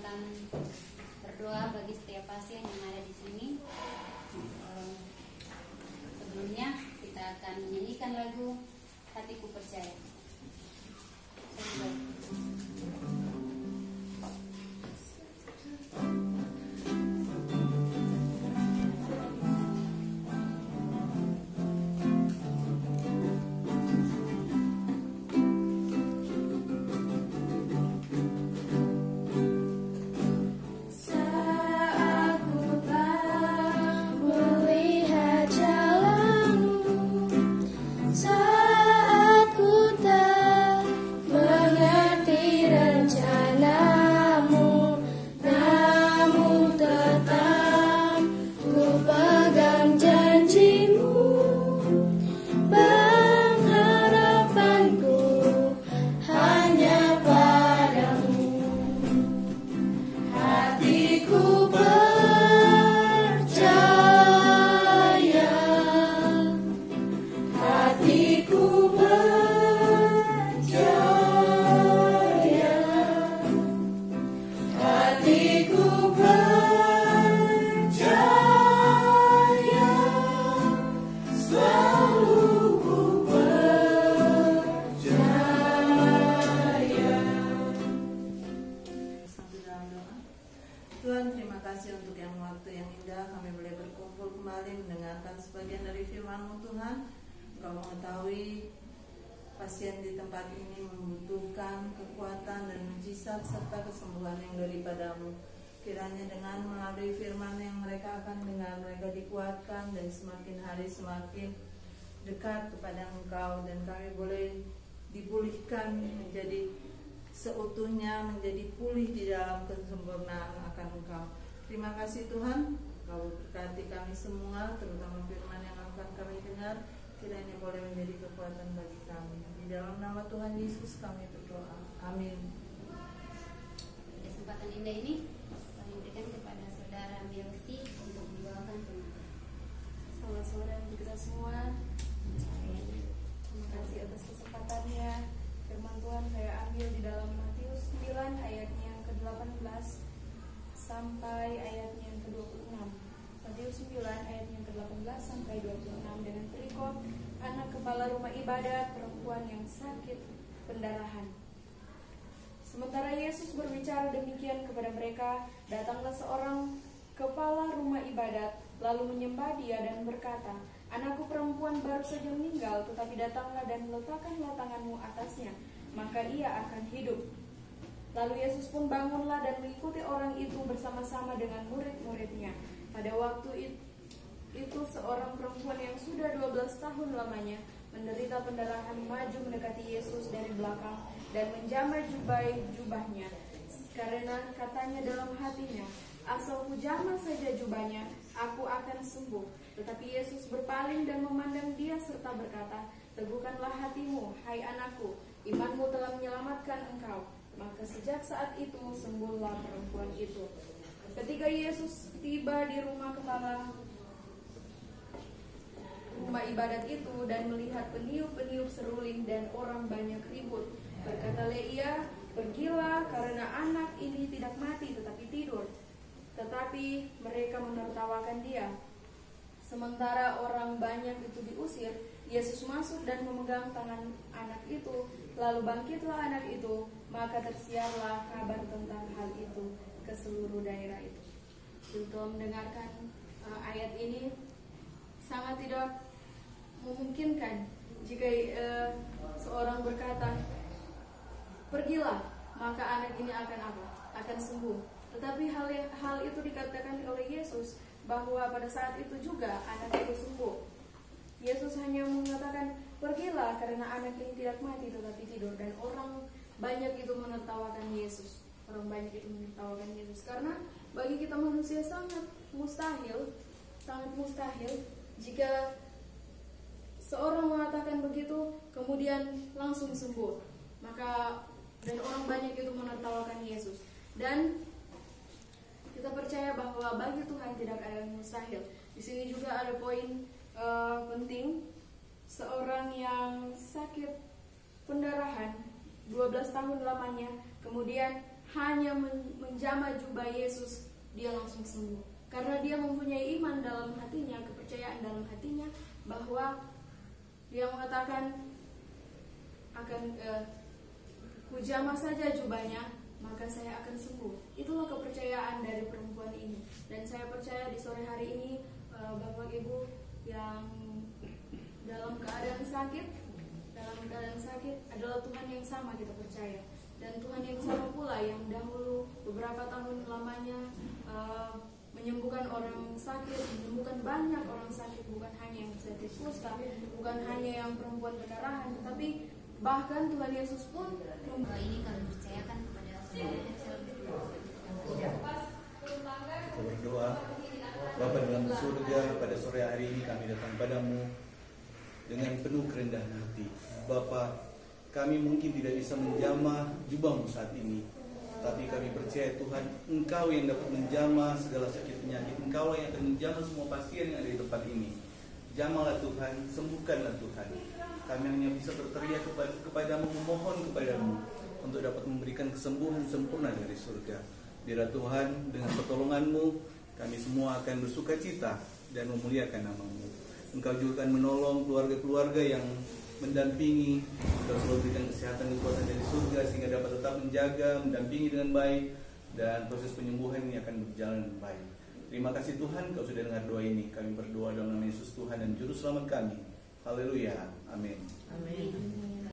akan berdoa bagi setiap pasien yang ada di sini. Sebelumnya kita akan menyanyikan lagu Hatiku Percaya. Tuhan, terima kasih untuk waktu yang indah kami boleh berkumpul kembali mendengarkan sebagian dari firman-Mu Tuhan. Engkau mengetahui pasien di tempat ini membutuhkan kekuatan dan mujizat serta kesembuhan yang daripada-Mu. Kiranya dengan melalui firman yang mereka akan dengar, mereka dikuatkan dan semakin hari semakin dekat kepada Engkau, dan kami boleh dipulihkan menjadi seutuhnya, menjadi pulih di dalam kesempurnaan akan Engkau. Terima kasih Tuhan, Engkau berkati kami semua, terutama firman yang akan kami dengar, kiranya boleh menjadi kekuatan bagi kami. Di dalam nama Tuhan Yesus kami berdoa. Amin. Kesempatan indah ini kami berikan kepada Saudara Melty untuk membawakan firman. Selamat sore untuk kita semua. Terima kasih atas kesempatannya. Firman Tuhan saya ambil di dalam Matius 9 ayatnya yang ke-18 sampai ayatnya yang ke-26. Matius 9 ayatnya yang ke-18 sampai 26 dengan perikop anak kepala rumah ibadat perempuan yang sakit pendarahan. Sementara Yesus berbicara demikian kepada mereka, datanglah seorang kepala rumah ibadat lalu menyembah dia dan berkata, "Anakku perempuan baru saja meninggal, tetapi datanglah dan letakkanlah tanganmu atasnya, maka ia akan hidup." Lalu Yesus pun bangunlah dan mengikuti orang itu bersama-sama dengan murid-muridnya. Pada waktu itu seorang perempuan yang sudah 12 tahun lamanya menderita pendarahan maju mendekati Yesus dari belakang dan menjamah jubahnya, karena katanya dalam hatinya, "Asal ku jamah saja jubahnya, aku akan sembuh." Tetapi Yesus berpaling dan memandang dia serta berkata, "Teguhkanlah hatimu, hai anakku, imanmu telah menyelamatkan engkau." Maka sejak saat itu sembuhlah perempuan itu. Ketika Yesus tiba di rumah kepala rumah ibadat itu dan melihat peniup-peniup seruling dan orang banyak ribut, berkatalah ia, "Pergilah, karena anak ini tidak mati tetapi tidur." Tetapi mereka menertawakan dia. Sementara orang banyak itu diusir, Yesus masuk dan memegang tangan anak itu, lalu bangkitlah anak itu, maka tersiarlah kabar tentang hal itu ke seluruh daerah itu. Kita mendengarkan ayat ini sangat tidak memungkinkan jika seorang berkata, "Pergilah, maka anak ini akan apa? Akan sembuh." Tetapi hal itu dikatakan oleh Yesus bahwa pada saat itu juga anak itu sembuh. Yesus hanya mengatakan, "Pergilah, karena anak ini tidak mati tetapi tidur." Dan orang banyak itu menertawakan Yesus. Orang banyak itu menertawakan Yesus karena bagi kita manusia sangat mustahil jika seorang mengatakan begitu kemudian langsung sembuh. Dan orang banyak itu menertawakan Yesus. Dan kita percaya bahwa bagi Tuhan tidak ada yang mustahil. Di sini juga ada poin penting. Seorang yang sakit pendarahan 12 tahun lamanya, kemudian hanya menjamah jubah Yesus, dia langsung sembuh. Karena dia mempunyai iman dalam hatinya, kepercayaan dalam hatinya, bahwa dia mengatakan akan kujamah saja jubahnya, maka saya akan sembuh. Itulah kepercayaan dari perempuan ini. Dan saya percaya di sore hari ini Bapak Ibu yang dalam keadaan sakit adalah Tuhan yang sama kita percaya. Dan Tuhan yang sama pula yang dahulu beberapa tahun lamanya menyembuhkan orang sakit, menyembuhkan banyak orang sakit, bukan hanya yang sakit kusta, bukan hanya yang perempuan pendarahan, tetapi bahkan Tuhan Yesus pun Ini kami percayakan kepada saudara. Kita berdoa. Bapa dalam surga, pada sore hari ini kami datang padamu dengan penuh kerendahan hati. Bapa, kami mungkin tidak bisa menjamah jubahmu saat ini, tapi kami percaya Tuhan, Engkau yang dapat menjamah segala sakit penyakit. Engkau yang akan menjamah semua pasien yang ada di tempat ini. Jamahlah Tuhan, sembuhkanlah Tuhan. Kami hanya bisa berteriak kepadamu, memohon kepadamu untuk dapat memberikan kesembuhan sempurna dari surga. Biarlah Tuhan, dengan pertolongan-Mu kami semua akan bersuka cita dan memuliakan nama-Mu. Engkau juga akan menolong keluarga-keluarga yang mendampingi. Engkau selalu berikan kesehatan dan kekuatan dari surga sehingga dapat tetap menjaga, mendampingi dengan baik, dan proses penyembuhan ini akan berjalan dengan baik. Terima kasih Tuhan, Kau sudah dengar doa ini. Kami berdoa dalam nama Yesus Tuhan dan Juru Selamat kami. Haleluya. Amin. Amin.